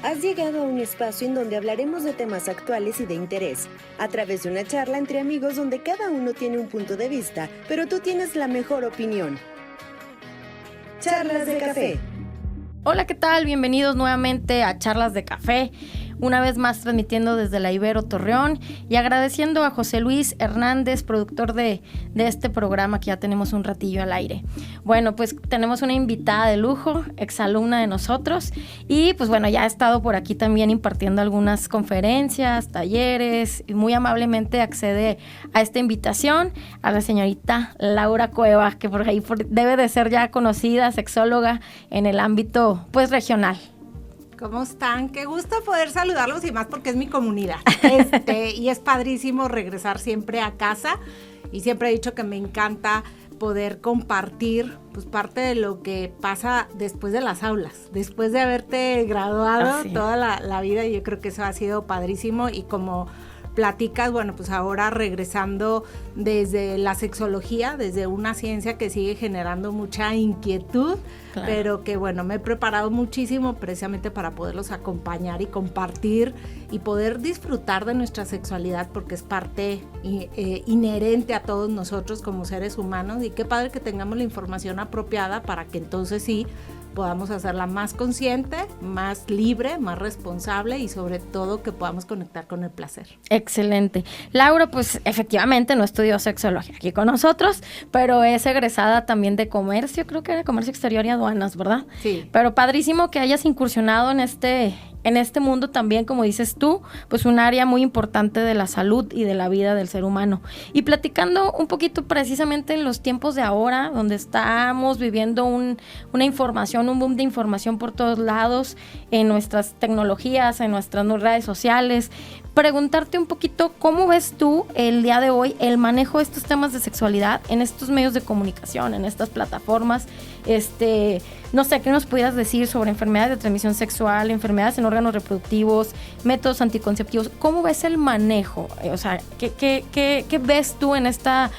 Has llegado a un espacio en donde hablaremos de temas actuales y de interés, a través de una charla entre amigos donde cada uno tiene un punto de vista, pero tú tienes la mejor opinión. Charlas de Café. Hola, ¿qué tal? Bienvenidos nuevamente a Charlas de Café. Una vez más transmitiendo desde la Ibero Torreón y agradeciendo a José Luis Hernández, productor de este programa que ya tenemos un ratillo al aire. Bueno, pues tenemos una invitada de lujo, exalumna de nosotros y pues bueno, ya ha estado por aquí también impartiendo algunas conferencias, talleres y muy amablemente accede a esta invitación a la señorita Laura Cuevas, que por ahí debe de ser ya conocida, sexóloga en el ámbito pues regional. ¿Cómo están? Qué gusto poder saludarlos y más porque es mi comunidad. Y es padrísimo regresar siempre a casa y siempre he dicho que me encanta poder compartir pues parte de lo que pasa después de las aulas, después de haberte graduado toda la vida, y yo creo que eso ha sido padrísimo. Y como platicas, bueno, pues ahora regresando desde la sexología, desde una ciencia que sigue generando mucha inquietud, claro, pero que bueno, me he preparado muchísimo precisamente para poderlos acompañar y compartir y poder disfrutar de nuestra sexualidad, porque es parte inherente a todos nosotros como seres humanos, y qué padre que tengamos la información apropiada para que entonces sí podamos hacerla más consciente, más libre, más responsable y sobre todo que podamos conectar con el placer. Excelente. Laura, pues efectivamente no estudió sexología aquí con nosotros, pero es egresada también de comercio, creo que era comercio exterior y aduanas, ¿verdad? Sí. Pero padrísimo que hayas incursionado en este mundo también, como dices tú, pues un área muy importante de la salud y de la vida del ser humano. Y platicando un poquito precisamente en los tiempos de ahora, donde estamos viviendo una información, un boom de información por todos lados, en nuestras tecnologías, en nuestras redes sociales, preguntarte un poquito cómo ves tú el día de hoy el manejo de estos temas de sexualidad en estos medios de comunicación, en estas plataformas. No sé, ¿qué nos pudieras decir sobre enfermedades de transmisión sexual, enfermedades en órganos reproductivos, métodos anticonceptivos? ¿Cómo ves el manejo? O sea, ¿qué ves tú en esta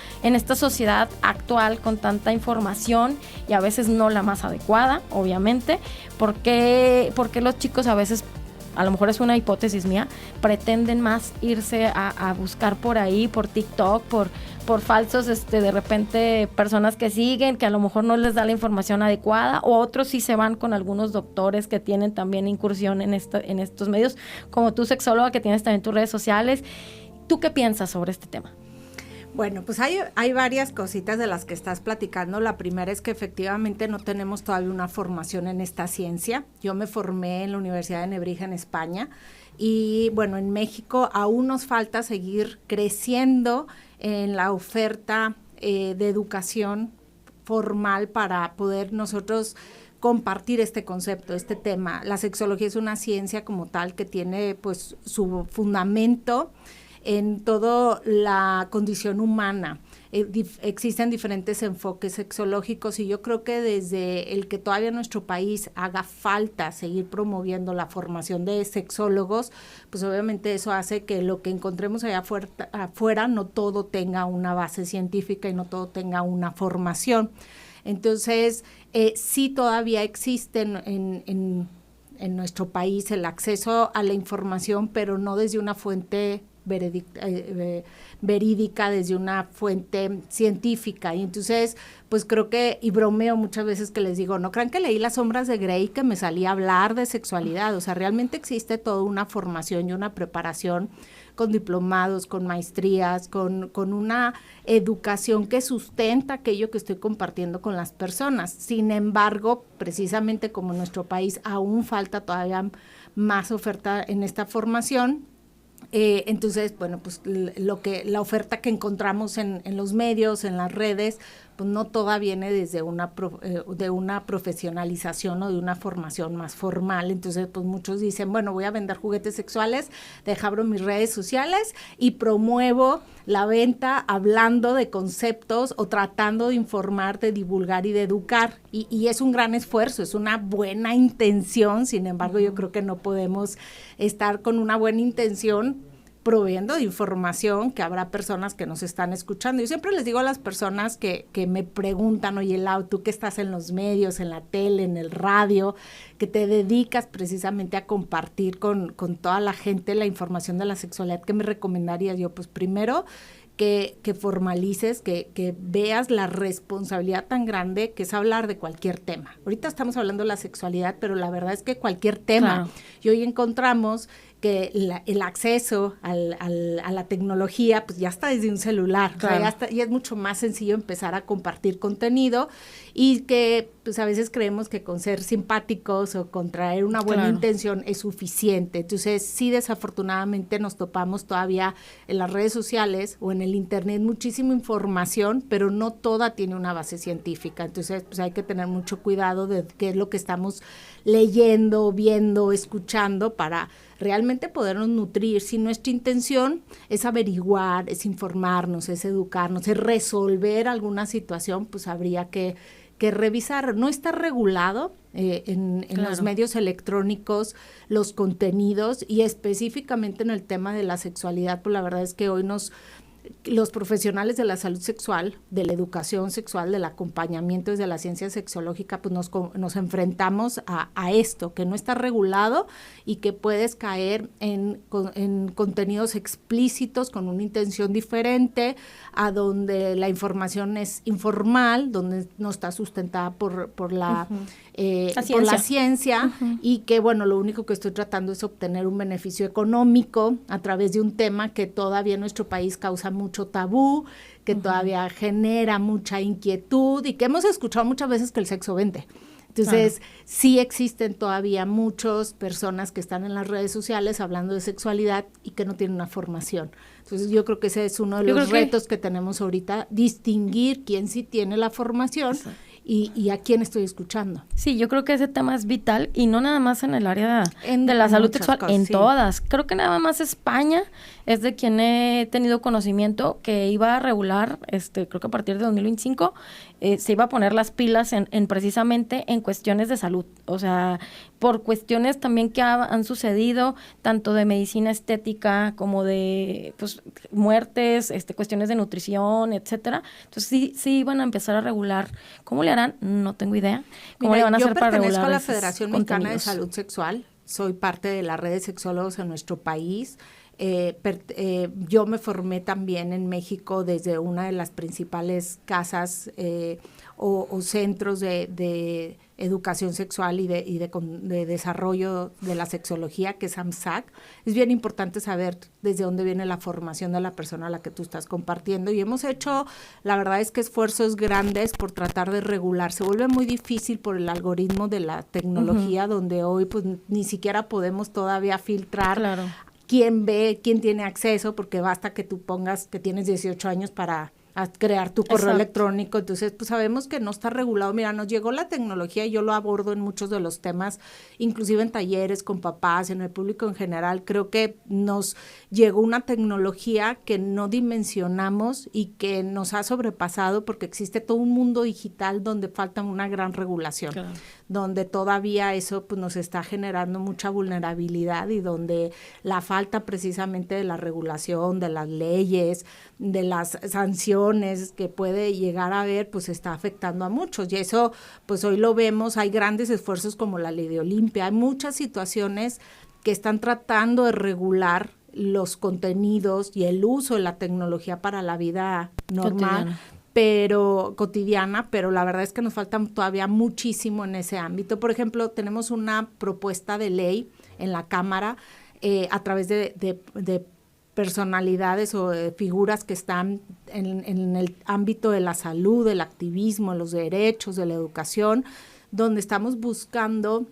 sociedad actual con tanta información y a veces no la más adecuada, obviamente? ¿Por qué los chicos a veces, a lo mejor es una hipótesis mía, pretenden más irse a buscar por ahí, por TikTok, por falsos, de repente personas que siguen, que a lo mejor no les da la información adecuada, o otros sí se van con algunos doctores que tienen también incursión en estos medios, como tú, sexóloga, que tienes también tus redes sociales? ¿Tú qué piensas sobre este tema? Bueno, pues hay varias cositas de las que estás platicando. La primera es que efectivamente no tenemos todavía una formación en esta ciencia. Yo me formé en la Universidad de Nebrija en España y bueno, en México aún nos falta seguir creciendo en la oferta de educación formal para poder nosotros compartir este concepto, este tema. La sexología es una ciencia como tal que tiene pues su fundamento en toda la condición humana. Existen diferentes enfoques sexológicos y yo creo que desde el que todavía en nuestro país haga falta seguir promoviendo la formación de sexólogos, pues obviamente eso hace que lo que encontremos allá afuera no todo tenga una base científica y no todo tenga una formación. Entonces, sí todavía existen en nuestro país el acceso a la información, pero no desde una fuente verídica, desde una fuente científica. Y entonces pues creo que, y bromeo muchas veces que les digo, no crean que leí Las sombras de Grey que me salí a hablar de sexualidad. O sea, realmente existe toda una formación y una preparación con diplomados, con maestrías, con una educación que sustenta aquello que estoy compartiendo con las personas. Sin embargo, precisamente como en nuestro país aún falta todavía más oferta en esta formación, entonces, bueno, pues la oferta que encontramos en los medios, en las redes, pues no toda viene desde de una profesionalización o de una formación más formal. Entonces, pues muchos dicen, bueno, voy a vender juguetes sexuales, abro mis redes sociales y promuevo la venta hablando de conceptos o tratando de informar, de divulgar y de educar. Y es un gran esfuerzo, es una buena intención. Sin embargo, yo creo que no podemos estar con una buena intención proveyendo de información, que habrá personas que nos están escuchando. Yo siempre les digo a las personas que me preguntan, oye, Lau, tú que estás en los medios, en la tele, en el radio, que te dedicas precisamente a compartir con toda la gente la información de la sexualidad, ¿qué me recomendarías? Yo, pues primero, que formalices, que veas la responsabilidad tan grande que es hablar de cualquier tema. Ahorita estamos hablando de la sexualidad, pero la verdad es que cualquier tema. Claro. Y hoy encontramos que el acceso a la tecnología pues ya está desde un celular, claro. O sea, ya es mucho más sencillo empezar a compartir contenido, y que pues a veces creemos que con ser simpáticos o con traer una buena claro. intención es suficiente. Entonces sí, desafortunadamente nos topamos todavía en las redes sociales o en el internet muchísima información, pero no toda tiene una base científica. Entonces pues hay que tener mucho cuidado de qué es lo que estamos leyendo, viendo, escuchando, para realmente podernos nutrir. Si nuestra intención es averiguar, es informarnos, es educarnos, es resolver alguna situación, pues habría que revisar. No está regulado en claro. los medios electrónicos los contenidos, y específicamente en el tema de la sexualidad, pues la verdad es que hoy los profesionales de la salud sexual, de la educación sexual, del acompañamiento desde la ciencia sexológica, pues nos enfrentamos a esto, que no está regulado y que puedes caer en contenidos explícitos con una intención diferente, a donde la información es informal, donde no está sustentada por la ciencia, uh-huh. y que bueno, lo único que estoy tratando es obtener un beneficio económico a través de un tema que todavía en nuestro país causa mucho tabú, que uh-huh. todavía genera mucha inquietud, y que hemos escuchado muchas veces que el sexo vende. Entonces, claro. sí existen todavía muchas personas que están en las redes sociales hablando de sexualidad y que no tienen una formación. Entonces, yo creo que ese es uno de los retos que tenemos ahorita, distinguir quién sí tiene la formación y a quién estoy escuchando. Sí, yo creo que ese tema es vital, y no nada más en el área de la salud sexual, cosas, en sí. todas. Creo que nada más España es de quien he tenido conocimiento que iba a regular, creo que a partir de 2025, se iba a poner las pilas en precisamente en cuestiones de salud. O sea, por cuestiones también que han sucedido, tanto de medicina estética como de pues muertes, cuestiones de nutrición, etcétera. Entonces sí iban a empezar a regular. ¿Cómo le harán? No tengo idea. ¿Cómo le van a hacer para regular? Yo pertenezco a la Federación Mexicana de Salud Sexual, soy parte de la red de sexólogos en nuestro país. Yo me formé también en México desde una de las principales casas o centros de educación sexual y de desarrollo de la sexología, que es AMSAC. Es bien importante saber desde dónde viene la formación de la persona a la que tú estás compartiendo, y hemos hecho, la verdad es que esfuerzos grandes por tratar de regular. Se vuelve muy difícil por el algoritmo de la tecnología, uh-huh. donde hoy pues ni siquiera podemos todavía filtrar claro. quién ve, quién tiene acceso, porque basta que tú pongas que tienes 18 años para crear tu correo Exacto. electrónico. Entonces, pues sabemos que no está regulado. Mira, nos llegó la tecnología, y yo lo abordo en muchos de los temas, inclusive en talleres con papás, en el público en general. Creo que nos llegó una tecnología que no dimensionamos y que nos ha sobrepasado, porque existe todo un mundo digital donde falta una gran regulación, claro. donde todavía eso pues nos está generando mucha vulnerabilidad, y donde la falta precisamente de la regulación, de las leyes, de las sanciones que puede llegar a haber, pues está afectando a muchos, y eso pues hoy lo vemos. Hay grandes esfuerzos como la ley de Olimpia, hay muchas situaciones que están tratando de regular los contenidos y el uso de la tecnología para la vida normal, cotidiana, pero la verdad es que nos falta todavía muchísimo en ese ámbito. Por ejemplo, tenemos una propuesta de ley en la Cámara a través de personalidades o figuras que están en el ámbito de la salud, del activismo, los derechos, de la educación, donde estamos buscando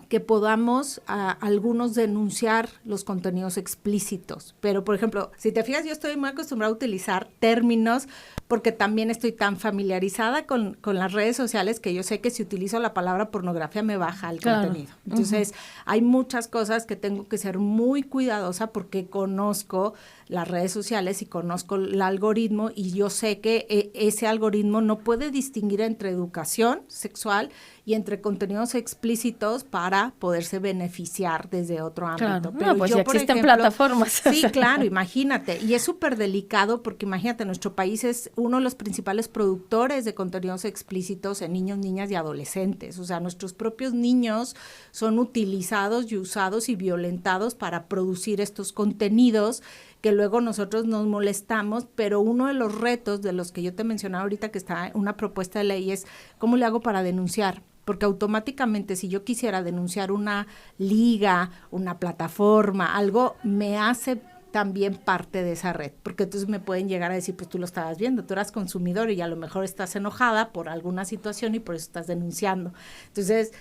que podamos algunos denunciar los contenidos explícitos. Pero, por ejemplo, si te fijas, yo estoy muy acostumbrada a utilizar términos porque también estoy tan familiarizada con las redes sociales que yo sé que si utilizo la palabra pornografía me baja el contenido. Entonces, hay muchas cosas que tengo que ser muy cuidadosa porque conozco las redes sociales y conozco el algoritmo y yo sé que ese algoritmo no puede distinguir entre educación sexual y entre contenidos explícitos para poderse beneficiar desde otro ámbito. Claro. Pero No, pues yo, ya por existen ejemplo, plataformas. Sí, claro, imagínate. Y es súper delicado porque imagínate, nuestro país es uno de los principales productores de contenidos explícitos en niños, niñas y adolescentes. O sea, nuestros propios niños son utilizados y usados y violentados para producir estos contenidos que luego nosotros nos molestamos, pero uno de los retos de los que yo te mencionaba ahorita que está una propuesta de ley es ¿cómo le hago para denunciar? Porque automáticamente si yo quisiera denunciar una liga, una plataforma, algo, me hace también parte de esa red, porque entonces me pueden llegar a decir, pues tú lo estabas viendo, tú eras consumidor y a lo mejor estás enojada por alguna situación y por eso estás denunciando. Entonces,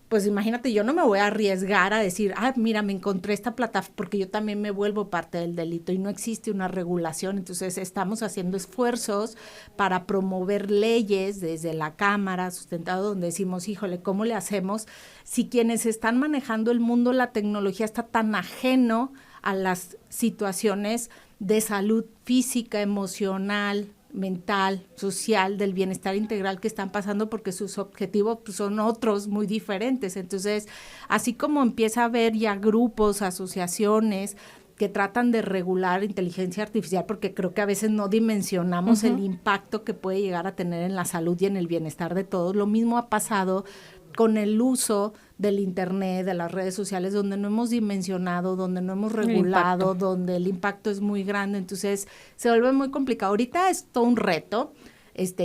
pues imagínate, yo no me voy a arriesgar a decir, mira, me encontré esta plataforma, porque yo también me vuelvo parte del delito y no existe una regulación. Entonces estamos haciendo esfuerzos para promover leyes desde la Cámara, sustentado, donde decimos, híjole, ¿cómo le hacemos si quienes están manejando el mundo, la tecnología está tan ajeno a las situaciones de salud física, emocional, mental, social, del bienestar integral que están pasando, porque sus objetivos pues, son otros muy diferentes? Entonces, así como empieza a haber ya grupos, asociaciones que tratan de regular inteligencia artificial, porque creo que a veces no dimensionamos el impacto que puede llegar a tener en la salud y en el bienestar de todos. Lo mismo ha pasado con el uso del internet, de las redes sociales, donde no hemos dimensionado, donde no hemos regulado, donde el impacto es muy grande. Entonces se vuelve muy complicado. Ahorita es todo un reto.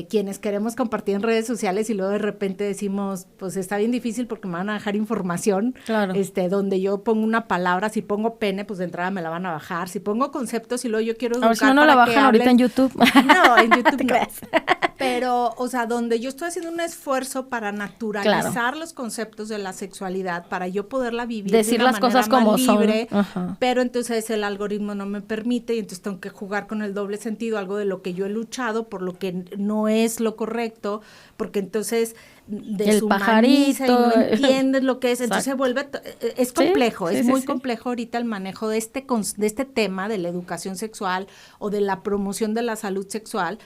Quienes queremos compartir en redes sociales y luego de repente decimos, pues está bien difícil porque me van a dejar información, Claro. Donde yo pongo una palabra, si pongo pene, pues de entrada me la van a bajar, si pongo conceptos y luego yo quiero educar. Ahora, si no la bajan ahorita en YouTube. No, en YouTube no. creas. Pero, o sea, donde yo estoy haciendo un esfuerzo para naturalizar los conceptos de la sexualidad, para yo poderla vivir decir de una las cosas manera como más libre, son. pero entonces el algoritmo no me permite y entonces tengo que jugar con el doble sentido, algo de lo que yo he luchado, por lo que no es lo correcto, porque entonces deshumaniza y no entiendes lo que es. Entonces se vuelve, es complejo, es muy complejo ahorita el manejo de este tema de la educación sexual o de la promoción de la salud sexual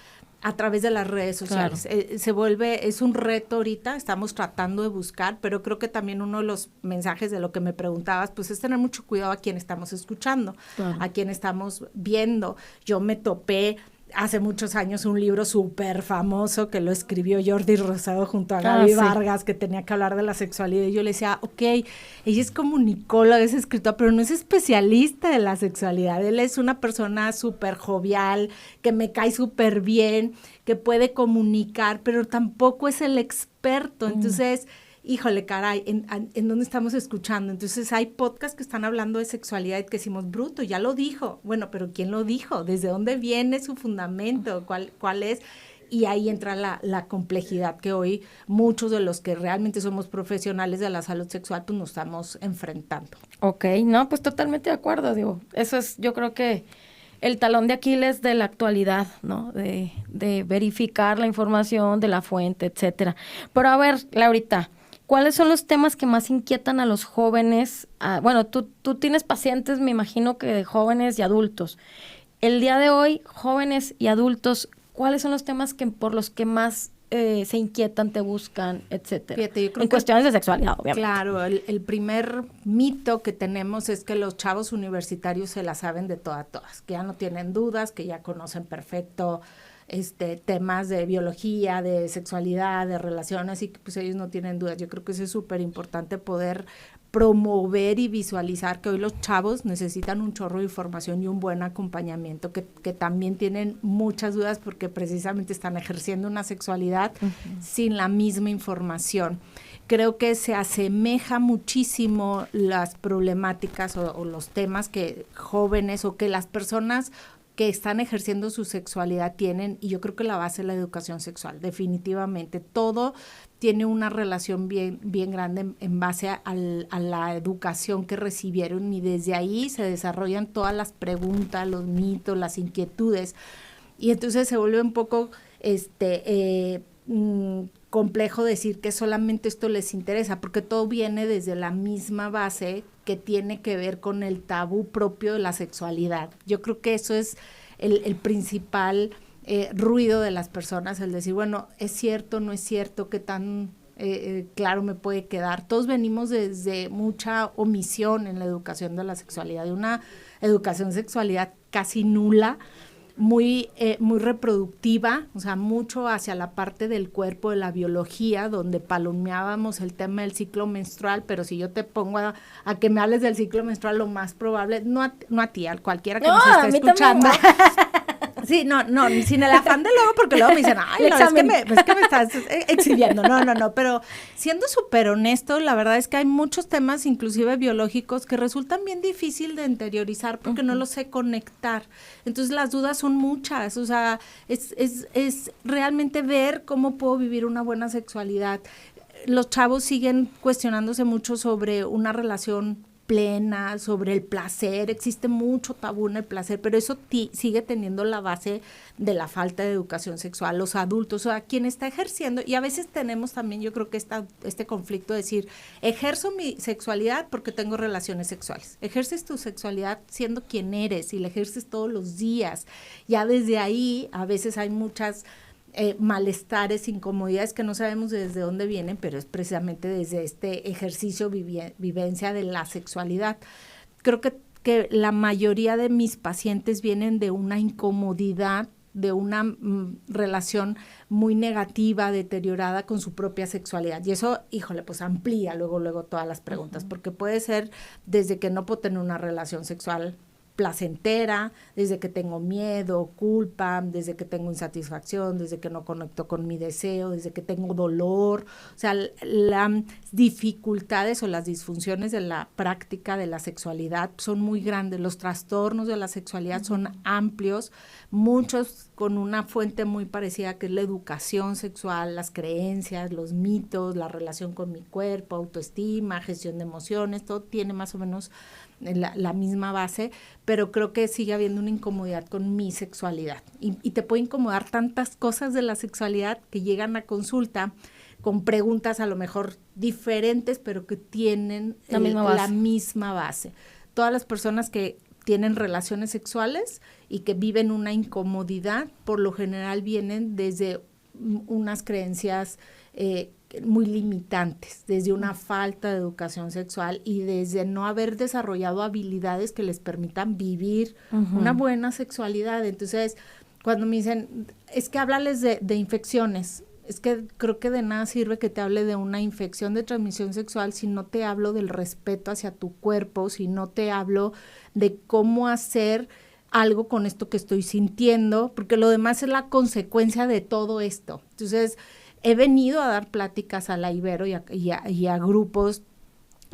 a través de las redes sociales. Claro. Es un reto ahorita, estamos tratando de buscar, pero creo que también uno de los mensajes de lo que me preguntabas, pues es tener mucho cuidado a quién estamos escuchando, a quién estamos viendo. Yo me topé hace muchos años un libro súper famoso que lo escribió Jordi Rosado junto a Gaby Vargas, que tenía que hablar de la sexualidad, y yo le decía, ok, ella es comunicóloga, es escritora, pero no es especialista de la sexualidad. Él es una persona súper jovial, que me cae súper bien, que puede comunicar, pero tampoco es el experto. Entonces, híjole, caray, ¿en dónde estamos escuchando? Entonces hay podcasts que están hablando de sexualidad y que decimos, bruto, ya lo dijo. Bueno, pero ¿quién lo dijo? ¿Desde dónde viene su fundamento? ¿Cuál es? Y ahí entra la complejidad que hoy muchos de los que realmente somos profesionales de la salud sexual pues nos estamos enfrentando. Ok, no, pues totalmente de acuerdo, digo, eso es, yo creo que el talón de Aquiles de la actualidad, ¿no? De verificar la información de la fuente, etcétera. Pero a ver, Laurita, ¿cuáles son los temas que más inquietan a los jóvenes? Bueno, tú tienes pacientes, me imagino que de jóvenes y adultos. El día de hoy, jóvenes y adultos, ¿cuáles son los temas por los que más se inquietan, te buscan, etcétera? Fíjate, yo creo en cuestiones de sexualidad, obviamente. Claro, el primer mito que tenemos es que los chavos universitarios se la saben de todas, que ya no tienen dudas, que ya conocen perfecto temas de biología, de sexualidad, de relaciones, y que pues ellos no tienen dudas. Yo creo que eso es súper importante, poder promover y visualizar que hoy los chavos necesitan un chorro de información y un buen acompañamiento, que también tienen muchas dudas porque precisamente están ejerciendo una sexualidad sin la misma información. Creo que se asemeja muchísimo las problemáticas o los temas que jóvenes o que las personas que están ejerciendo su sexualidad tienen, y yo creo que la base es la educación sexual, definitivamente. Todo tiene una relación bien grande en base a la educación que recibieron, y desde ahí se desarrollan todas las preguntas, los mitos, las inquietudes. Y entonces se vuelve un poco complejo decir que solamente esto les interesa, porque todo viene desde la misma base que tiene que ver con el tabú propio de la sexualidad. Yo creo que eso es el principal ruido de las personas, el decir, bueno, ¿es cierto, no es cierto? ¿Qué tan claro me puede quedar? Todos venimos desde mucha omisión en la educación de la sexualidad, de una educación sexualidad casi nula, muy reproductiva, o sea, mucho hacia la parte del cuerpo, de la biología, donde palomeábamos el tema del ciclo menstrual, pero si yo te pongo a que me hables del ciclo menstrual, lo más probable, no a ti, a cualquiera que nos esté escuchando. Sí, no, sin el afán de luego, porque luego me dicen, ay, no, es que me estás exhibiendo. No, pero siendo súper honesto, la verdad es que hay muchos temas, inclusive biológicos, que resultan bien difícil de interiorizar porque no los sé conectar. Entonces, las dudas son muchas, o sea, es realmente ver cómo puedo vivir una buena sexualidad. Los chavos siguen cuestionándose mucho sobre una relación plena, sobre el placer, existe mucho tabú en el placer, pero eso sigue teniendo la base de la falta de educación sexual, los adultos, o sea, quien está ejerciendo, y a veces tenemos también, yo creo que este conflicto de decir, ejerzo mi sexualidad porque tengo relaciones sexuales, ejerces tu sexualidad siendo quien eres y la ejerces todos los días, ya desde ahí a veces hay muchas malestares, incomodidades que no sabemos desde dónde vienen, pero es precisamente desde este ejercicio, vivencia de la sexualidad. Creo que la mayoría de mis pacientes vienen de una incomodidad, de una relación muy negativa, deteriorada con su propia sexualidad. Y eso, híjole, pues amplía luego todas las preguntas, porque puede ser desde que no puedo tener una relación sexual placentera, desde que tengo miedo, culpa, desde que tengo insatisfacción, desde que no conecto con mi deseo, desde que tengo dolor, o sea, las dificultades o las disfunciones de la práctica de la sexualidad son muy grandes, los trastornos de la sexualidad son amplios, muchos con una fuente muy parecida que es la educación sexual, las creencias, los mitos, la relación con mi cuerpo, autoestima, gestión de emociones, todo tiene más o menos la misma base, pero creo que sigue habiendo una incomodidad con mi sexualidad y te puede incomodar tantas cosas de la sexualidad que llegan a consulta con preguntas a lo mejor diferentes, pero que tienen la misma base. Todas las personas que tienen relaciones sexuales y que viven una incomodidad, por lo general vienen desde unas creencias muy limitantes, desde una falta de educación sexual y desde no haber desarrollado habilidades que les permitan vivir una buena sexualidad. Entonces, cuando me dicen, es que háblales de infecciones, es que creo que de nada sirve que te hable de una infección de transmisión sexual si no te hablo del respeto hacia tu cuerpo, si no te hablo de cómo hacer algo con esto que estoy sintiendo, porque lo demás es la consecuencia de todo esto. Entonces, he venido a dar pláticas a la Ibero y a grupos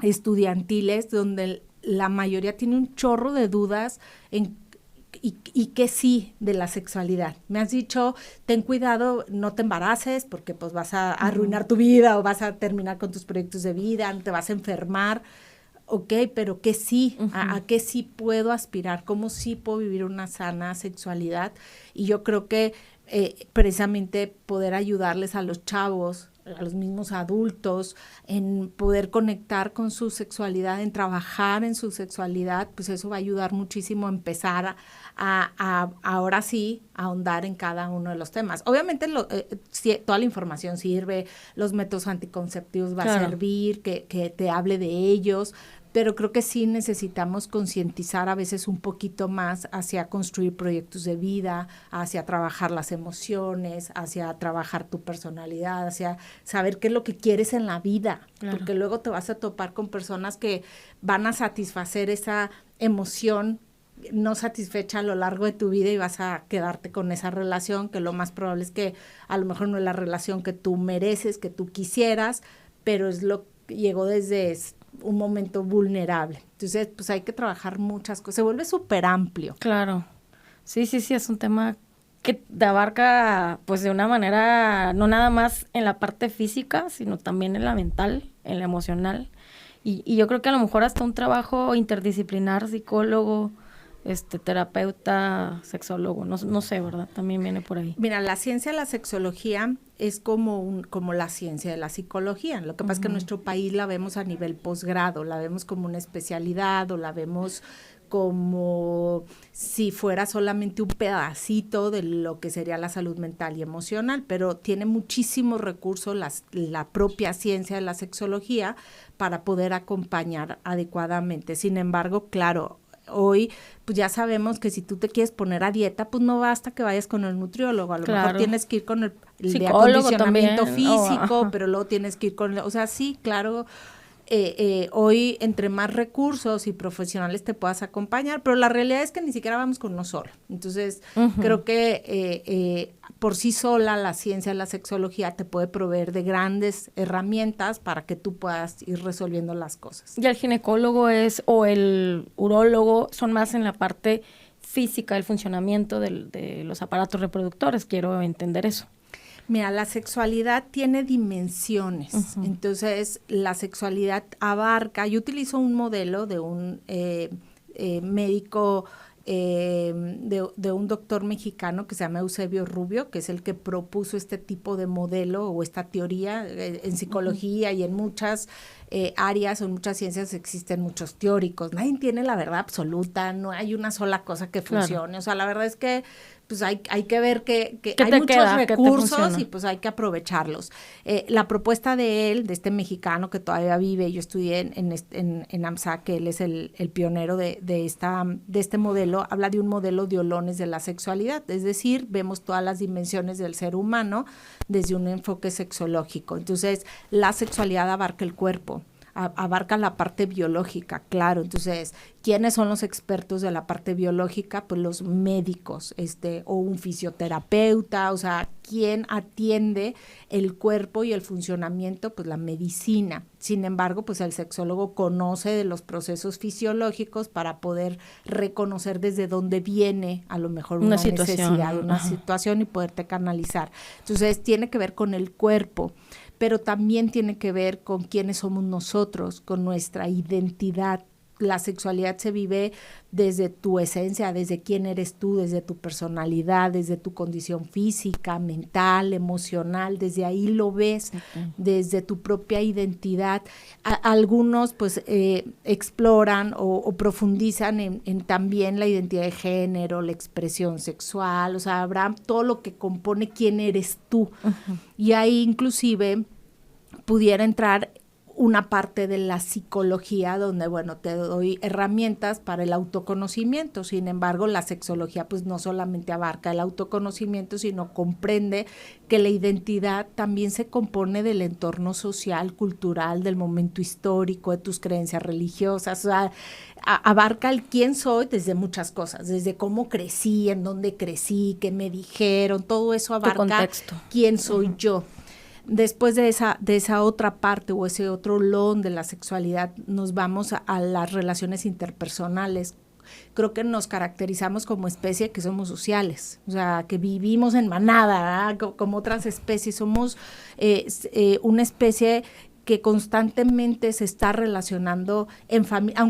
estudiantiles donde la mayoría tiene un chorro de dudas y que sí de la sexualidad. Me has dicho, ten cuidado, no te embaraces porque pues vas a arruinar tu vida o vas a terminar con tus proyectos de vida, te vas a enfermar. Ok, pero que sí, a qué sí puedo aspirar, cómo sí puedo vivir una sana sexualidad. Y yo creo que precisamente poder ayudarles a los chavos, a los mismos adultos, en poder conectar con su sexualidad, en trabajar en su sexualidad, pues eso va a ayudar muchísimo a empezar a ahora sí ahondar en cada uno de los temas. Obviamente toda la información sirve, los métodos anticonceptivos va a servir, que te hable de ellos, pero creo que sí necesitamos concientizar a veces un poquito más hacia construir proyectos de vida, hacia trabajar las emociones, hacia trabajar tu personalidad, hacia saber qué es lo que quieres en la vida, porque luego te vas a topar con personas que van a satisfacer esa emoción no satisfecha a lo largo de tu vida y vas a quedarte con esa relación que lo más probable es que a lo mejor no es la relación que tú mereces, que tú quisieras, pero es lo que llegó desde un momento vulnerable. Entonces, pues hay que trabajar muchas cosas. Se vuelve súper amplio. Claro. Sí, es un tema que te abarca pues de una manera, no nada más en la parte física, sino también en la mental, en la emocional. Y yo creo que a lo mejor hasta un trabajo interdisciplinar, psicólogo, terapeuta, sexólogo, no sé, ¿verdad? También viene por ahí. Mira, la ciencia de la sexología es como la ciencia de la psicología. Lo que pasa es que en nuestro país la vemos a nivel posgrado, la vemos como una especialidad o la vemos como si fuera solamente un pedacito de lo que sería la salud mental y emocional, pero tiene muchísimos recursos la propia ciencia de la sexología para poder acompañar adecuadamente. Sin embargo, claro, hoy pues ya sabemos que si tú te quieres poner a dieta, pues no basta que vayas con el nutriólogo, a lo mejor tienes que ir con el de acondicionamiento físico, pero luego tienes que ir con, o sea, sí, claro. Hoy entre más recursos y profesionales te puedas acompañar, pero la realidad es que ni siquiera vamos con uno solo. Entonces, creo que por sí sola la ciencia de la sexología te puede proveer de grandes herramientas para que tú puedas ir resolviendo las cosas. ¿Y el ginecólogo o el urólogo son más en la parte física, el funcionamiento de los aparatos reproductores? Quiero entender eso. Mira, la sexualidad tiene dimensiones, entonces la sexualidad abarca, yo utilizo un modelo de un médico, de un doctor mexicano que se llama Eusebio Rubio, que es el que propuso este tipo de modelo o esta teoría en psicología y en muchas áreas o en muchas ciencias existen muchos teóricos, nadie tiene la verdad absoluta, no hay una sola cosa que funcione, o sea, la verdad es que pues hay que ver que hay muchos recursos y pues hay que aprovecharlos. La propuesta de él, de este mexicano que todavía vive, yo estudié en AMSA, que él es el pionero de este modelo, habla de un modelo de holones de la sexualidad, es decir, vemos todas las dimensiones del ser humano desde un enfoque sexológico. Entonces, la sexualidad abarca el cuerpo, abarca la parte biológica, claro. Entonces, ¿quiénes son los expertos de la parte biológica? Pues los médicos, o un fisioterapeuta, o sea, ¿quién atiende el cuerpo y el funcionamiento? Pues la medicina. Sin embargo, pues el sexólogo conoce de los procesos fisiológicos para poder reconocer desde dónde viene a lo mejor una necesidad, una situación y poderte canalizar. Entonces, tiene que ver con el cuerpo, pero también tiene que ver con quiénes somos nosotros, con nuestra identidad. La sexualidad se vive desde tu esencia, desde quién eres tú, desde tu personalidad, desde tu condición física, mental, emocional, desde ahí lo ves, desde tu propia identidad. Algunos pues exploran o profundizan en también la identidad de género, la expresión sexual, o sea, habrá todo lo que compone quién eres tú. Y ahí inclusive pudiera entrar una parte de la psicología donde, bueno, te doy herramientas para el autoconocimiento. Sin embargo, la sexología pues no solamente abarca el autoconocimiento, sino comprende que la identidad también se compone del entorno social, cultural, del momento histórico, de tus creencias religiosas, o sea, abarca el quién soy desde muchas cosas, desde cómo crecí, en dónde crecí, qué me dijeron, todo eso abarca quién soy yo. Después de esa otra parte o ese otro lón de la sexualidad, nos vamos a las relaciones interpersonales. Creo que nos caracterizamos como especie que somos sociales, o sea, que vivimos en manada, ¿verdad? Como otras especies. Somos una especie que constantemente se está relacionando en familia,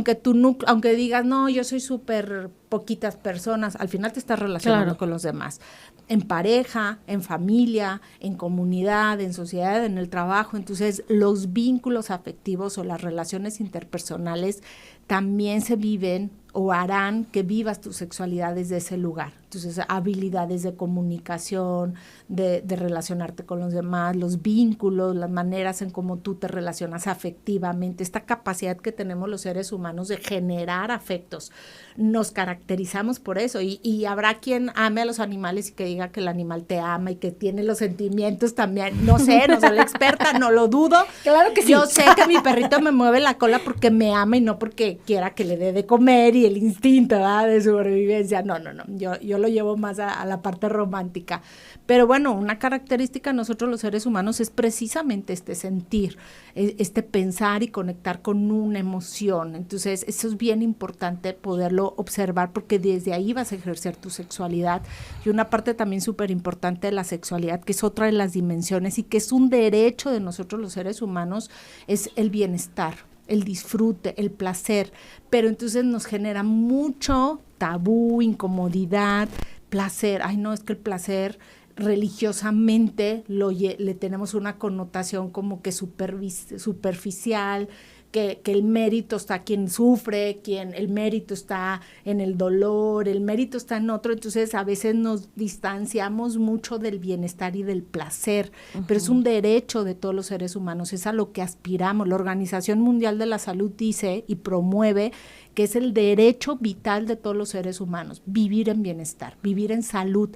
aunque digas, no, yo soy súper poquitas personas, al final te estás relacionando con los demás, en pareja, en familia, en comunidad, en sociedad, en el trabajo. Entonces, los vínculos afectivos o las relaciones interpersonales también se viven o harán que vivas tu sexualidad desde ese lugar. Entonces, habilidades de comunicación, de relacionarte con los demás, los vínculos, las maneras en cómo tú te relacionas afectivamente, esta capacidad que tenemos los seres humanos de generar afectos. Nos caracterizamos por eso y habrá quien ame a los animales y que diga que el animal te ama y que tiene los sentimientos también. No sé, no soy la experta, no lo dudo. Claro que sí. Yo sé que mi perrito me mueve la cola porque me ama y no porque quiera que le dé de comer y el instinto, ¿verdad?, de sobrevivencia. No. Yo lo llevo más a la parte romántica. Pero bueno, una característica de nosotros los seres humanos es precisamente este sentir, este pensar y conectar con una emoción. Entonces, eso es bien importante poderlo observar porque desde ahí vas a ejercer tu sexualidad. Y una parte también súper importante de la sexualidad, que es otra de las dimensiones y que es un derecho de nosotros los seres humanos, es el bienestar. el disfrute, el placer, pero entonces nos genera mucho tabú, incomodidad, placer. Ay, no, es que el placer religiosamente le tenemos una connotación como que superficial, que el mérito está quien sufre, el mérito está en el dolor, el mérito está en otro, entonces a veces nos distanciamos mucho del bienestar y del placer, pero es un derecho de todos los seres humanos, es a lo que aspiramos. La Organización Mundial de la Salud dice y promueve que es el derecho vital de todos los seres humanos, vivir en bienestar, vivir en salud.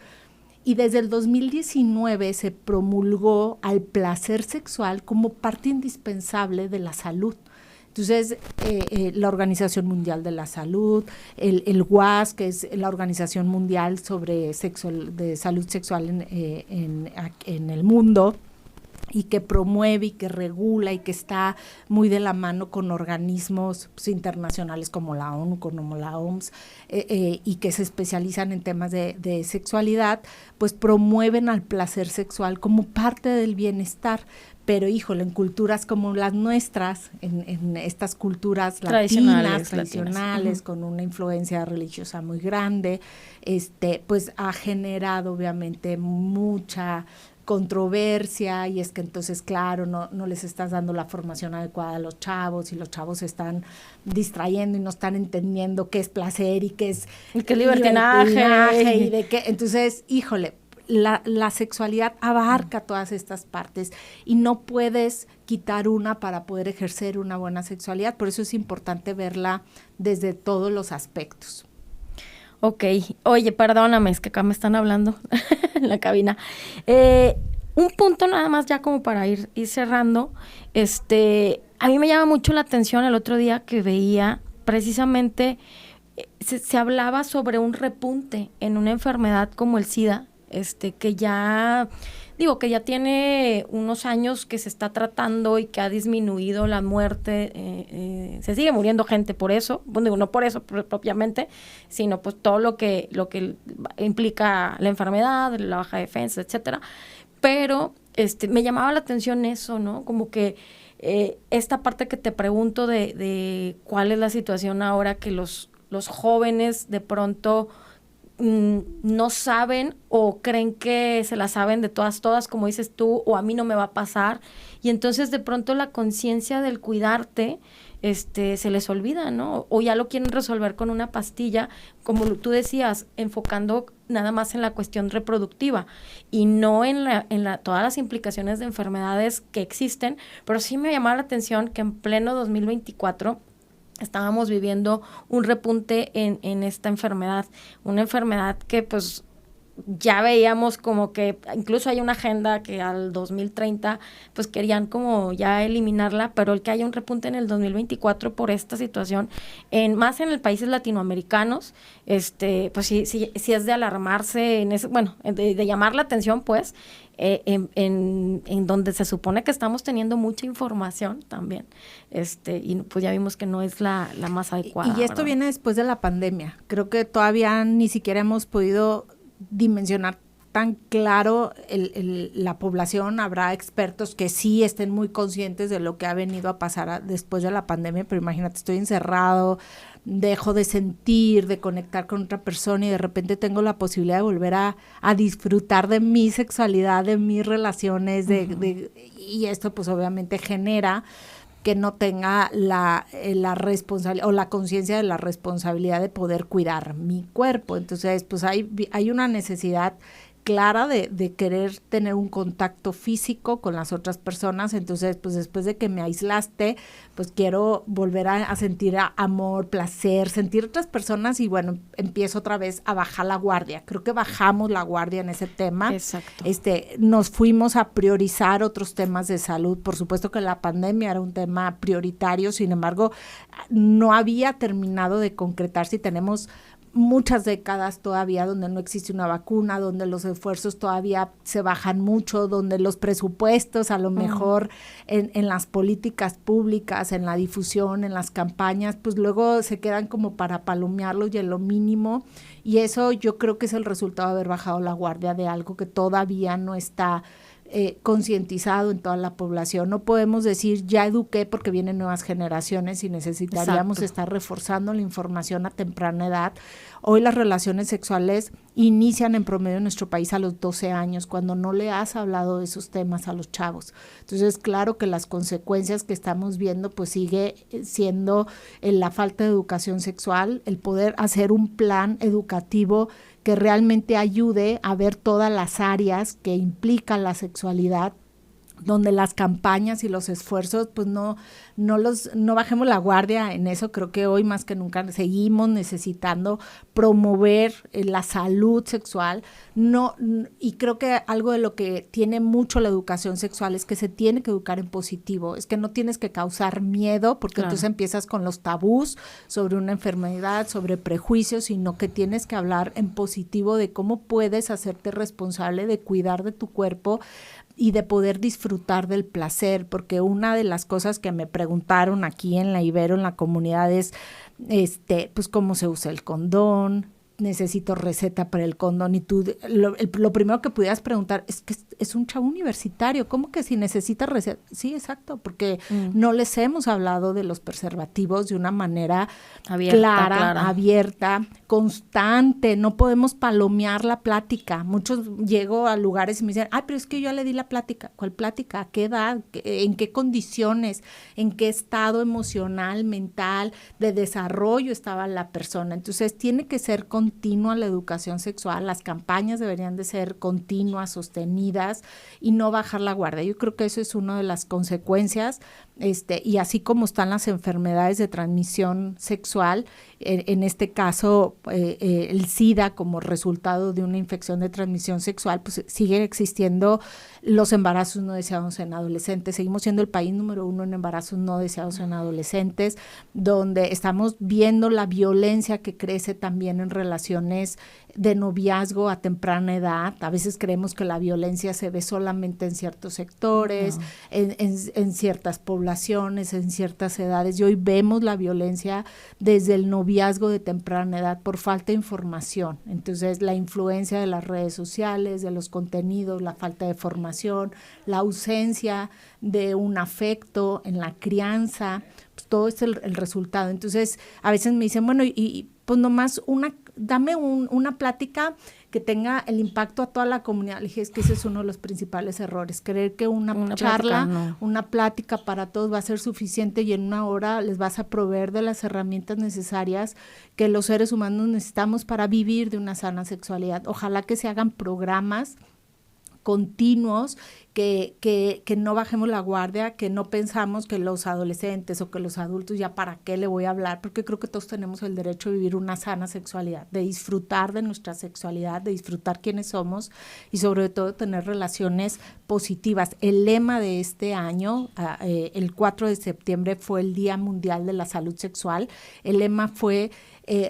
Y desde el 2019 se promulgó al placer sexual como parte indispensable de la salud. Entonces, la Organización Mundial de la Salud, el WAS, que es la Organización Mundial de Salud Sexual en el mundo, y que promueve y que regula y que está muy de la mano con organismos pues, internacionales como la ONU, como la OMS, y que se especializan en temas de sexualidad, pues promueven al placer sexual como parte del bienestar. Pero, híjole, en culturas como las nuestras, en estas culturas tradicionales con una influencia religiosa muy grande, pues ha generado obviamente mucha controversia, y es que entonces, claro, no les estás dando la formación adecuada a los chavos, y los chavos se están distrayendo y no están entendiendo qué es placer y qué es libertinaje y de qué. Entonces, híjole, la sexualidad abarca todas estas partes y no puedes quitar una para poder ejercer una buena sexualidad. Por eso es importante verla desde todos los aspectos. Ok. Oye, perdóname, es que acá me están hablando en la cabina. Un punto nada más ya como para ir cerrando. A mí me llama mucho la atención el otro día que veía precisamente, se hablaba sobre un repunte en una enfermedad como el SIDA, que ya tiene unos años que se está tratando y que ha disminuido la muerte, se sigue muriendo gente por eso, bueno, no por eso propiamente, sino pues todo lo que implica la enfermedad, la baja defensa, etcétera. Pero me llamaba la atención eso, ¿no? Como que esta parte que te pregunto de cuál es la situación ahora que los jóvenes de pronto no saben o creen que se la saben de todas, como dices tú, o a mí no me va a pasar, y entonces de pronto la conciencia del cuidarte se les olvida, ¿no? O ya lo quieren resolver con una pastilla, como tú decías, enfocando nada más en la cuestión reproductiva y no en todas las implicaciones de enfermedades que existen. Pero sí me llamaba la atención que en pleno 2024 estábamos viviendo un repunte en esta enfermedad, una enfermedad que pues ya veíamos como que incluso hay una agenda que al 2030 pues querían como ya eliminarla, pero el que haya un repunte en el 2024 por esta situación, más en los países latinoamericanos, pues sí es de alarmarse, de llamar la atención, pues, en donde se supone que estamos teniendo mucha información también, y pues ya vimos que no es la más adecuada. Y esto, ¿verdad?, viene después de la pandemia. Creo que todavía ni siquiera hemos podido dimensionar tan claro la población. Habrá expertos que sí estén muy conscientes de lo que ha venido a pasar después de la pandemia, pero imagínate, estoy encerrado, dejo de sentir, de conectar con otra persona, y de repente tengo la posibilidad de volver a disfrutar de mi sexualidad, de mis relaciones, y esto pues obviamente genera que no tenga la responsabilidad o la conciencia de la responsabilidad de poder cuidar mi cuerpo. Entonces, pues hay una necesidad clara de querer tener un contacto físico con las otras personas. Entonces, pues después de que me aislaste, pues quiero volver a sentir amor, placer, sentir otras personas, y bueno, empiezo otra vez a bajar la guardia. Creo que bajamos la guardia en ese tema. Exacto. Nos fuimos a priorizar otros temas de salud. Por supuesto que la pandemia era un tema prioritario, sin embargo, no había terminado de concretarse, y tenemos muchas décadas todavía donde no existe una vacuna, donde los esfuerzos todavía se bajan mucho, donde los presupuestos a lo mejor en las políticas públicas, en la difusión, en las campañas, pues luego se quedan como para palomearlos y en lo mínimo, y eso yo creo que es el resultado de haber bajado la guardia de algo que todavía no está concientizado en toda la población. No podemos decir ya eduqué porque vienen nuevas generaciones y necesitaríamos estar reforzando la información a temprana edad. Hoy las relaciones sexuales inician en promedio en nuestro país a los 12 años, cuando no le has hablado de esos temas a los chavos. Entonces, claro que las consecuencias que estamos viendo pues sigue siendo la falta de educación sexual, el poder hacer un plan educativo que realmente ayude a ver todas las áreas que implican la sexualidad, donde las campañas y los esfuerzos, pues no bajemos la guardia en eso. Creo que hoy más que nunca seguimos necesitando promover la salud sexual. Y creo que algo de lo que tiene mucho la educación sexual es que se tiene que educar en positivo, es que no tienes que causar miedo, porque entonces empiezas con los tabús sobre una enfermedad, sobre prejuicios, sino que tienes que hablar en positivo de cómo puedes hacerte responsable de cuidar de tu cuerpo y de poder disfrutar del placer, porque una de las cosas que me preguntaron aquí en la Ibero, en la comunidad, es pues cómo se usa el condón, necesito receta para el condón, y tú lo primero que pudieras preguntar es que es un chavo universitario, ¿cómo que si necesita receta? Sí, exacto, porque no les hemos hablado de los preservativos de una manera clara, abierta, constante. No podemos palomear la plática. Muchos llego a lugares y me dicen, pero es que yo ya le di la plática. ¿Cuál plática? ¿A qué edad? ¿En qué condiciones? ¿En qué estado emocional, mental, de desarrollo estaba la persona? Entonces tiene que ser continua la educación sexual, las campañas deberían de ser continuas, sostenidas y no bajar la guardia. Yo creo que eso es una de las consecuencias, y así como están las enfermedades de transmisión sexual, en este caso el SIDA como resultado de una infección de transmisión sexual, pues siguen existiendo los embarazos no deseados en adolescentes. Seguimos siendo el país número 1 en embarazos no deseados en adolescentes, donde estamos viendo la violencia que crece también en relaciones de noviazgo a temprana edad. A veces creemos que la violencia se ve solamente en ciertos sectores, en ciertas poblaciones, en ciertas edades, y hoy vemos la violencia desde el noviazgo de temprana edad por falta de información. Entonces, la influencia de las redes sociales, de los contenidos, la falta de formación, la ausencia de un afecto en la crianza, pues todo es el resultado. Entonces, a veces me dicen, bueno, y pues nomás dame una plática que tenga el impacto a toda la comunidad. Le dije, es que ese es uno de los principales errores, creer que una charla, plática, no. Una plática para todos va a ser suficiente y en una hora les vas a proveer de las herramientas necesarias que los seres humanos necesitamos para vivir de una sana sexualidad. Ojalá que se hagan programas continuos, que no bajemos la guardia, que no pensamos que los adolescentes o que los adultos ya para qué le voy a hablar, porque creo que todos tenemos el derecho a vivir una sana sexualidad, de disfrutar de nuestra sexualidad, de disfrutar quiénes somos y sobre todo tener relaciones positivas. El lema de este año, el 4 de septiembre fue el Día Mundial de la Salud Sexual. El lema fue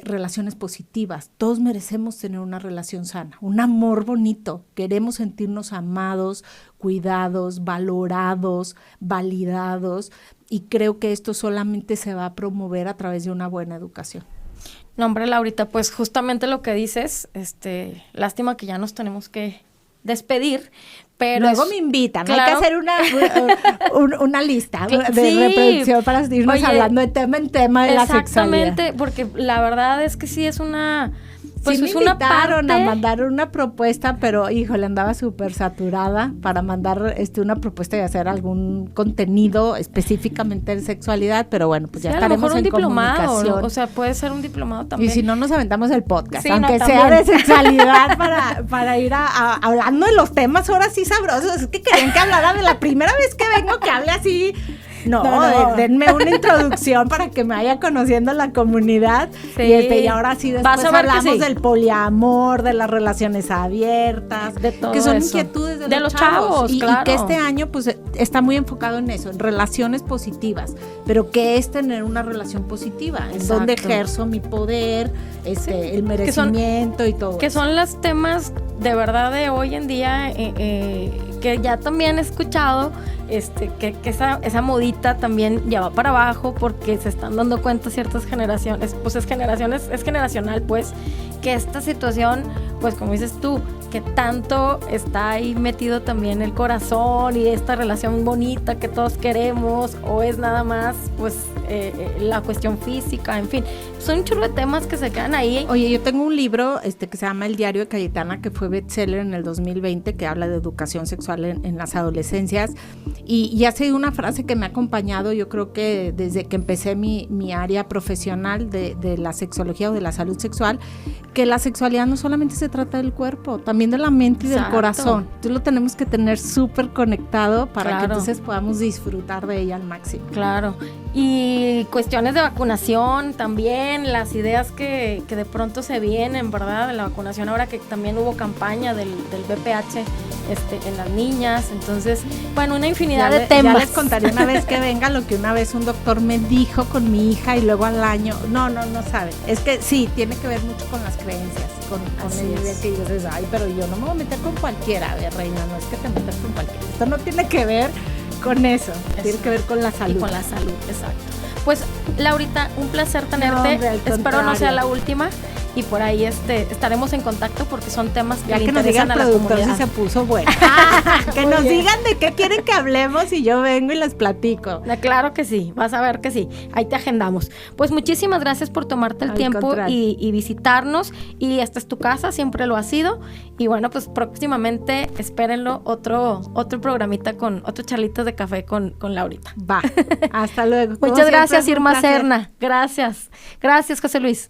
relaciones positivas. Todos merecemos tener una relación sana, un amor bonito. Queremos sentirnos amados, cuidados, valorados, validados, y creo que esto solamente se va a promover a través de una buena educación. No, hombre, Laurita, pues justamente lo que dices, lástima que ya nos tenemos que despedir, pero luego me invitan, claro. Hay que hacer una lista de reproducción para irnos hablando de tema en tema de la sexualidad. Exactamente, porque la verdad es que sí es una... Pues sí, es me invitaron a mandar una propuesta, pero híjole, andaba súper saturada para mandar una propuesta y hacer algún contenido específicamente de sexualidad, pero bueno, pues ya estaremos en comunicación. O sea, puede ser un diplomado también. Y si no, nos aventamos el podcast, sí, aunque sea de sexualidad, para ir hablando de los temas ahora sí sabrosos. Es que querían que hablara de la primera vez que vengo, que hable así. No, denme una introducción para que me vaya conociendo la comunidad. Sí. Y ahora sí después hablamos del poliamor, de las relaciones abiertas, de todo que son eso. Inquietudes de los chavos. Claro. Y que este año pues está muy enfocado en eso, en relaciones positivas. Pero ¿qué es tener una relación positiva? Es donde ejerzo mi poder, el merecimiento y todo. Que son los temas de verdad de hoy en día que ya también he escuchado. Que esa modita también ya va para abajo porque se están dando cuenta ciertas generaciones, pues es generacional, pues, que esta situación, pues como dices tú, que tanto está ahí metido también el corazón y esta relación bonita que todos queremos, o es nada más pues la cuestión física, en fin, son un chorro de temas que se quedan ahí. Oye, yo tengo un libro que se llama El Diario de Cayetana, que fue bestseller en el 2020, que habla de educación sexual en las adolescencias, y ha sido una frase que me ha acompañado, yo creo que desde que empecé mi área profesional de la sexología o de la salud sexual, que la sexualidad no solamente se trata del cuerpo, también de la mente y del corazón. Entonces lo tenemos que tener súper conectado para que entonces podamos disfrutar de ella al máximo. Claro, y cuestiones de vacunación también, las ideas que de pronto se vienen, ¿verdad? De la vacunación, ahora que también hubo campaña del VPH en las niñas, entonces, bueno, una infinidad de temas. Ya les contaré una vez que venga lo que una vez un doctor me dijo con mi hija y luego al año, no sabe, es que sí, tiene que ver mucho con las creencias, con el nivel que dices, ay, pero yo no me voy a meter con cualquiera, a ver, reina, no es que te metas con cualquiera, esto no tiene que ver con eso, tiene que ver con la salud. Y con la salud, exacto. Pues, Laurita, un placer tenerte, espero no sea la última, y por ahí estaremos en contacto porque son temas que le interesan a la comunidad. Si se puso bueno. Que nos digan de qué quieren que hablemos y yo vengo y les platico. Claro que sí, vas a ver que sí, ahí te agendamos. Pues muchísimas gracias por tomarte el tiempo y visitarnos, y esta es tu casa, siempre lo ha sido, y bueno, pues próximamente espérenlo, otro programita otro charlitas de café con Laurita. Va, hasta luego. Muchas gracias, Irma Serna. Gracias, José Luis.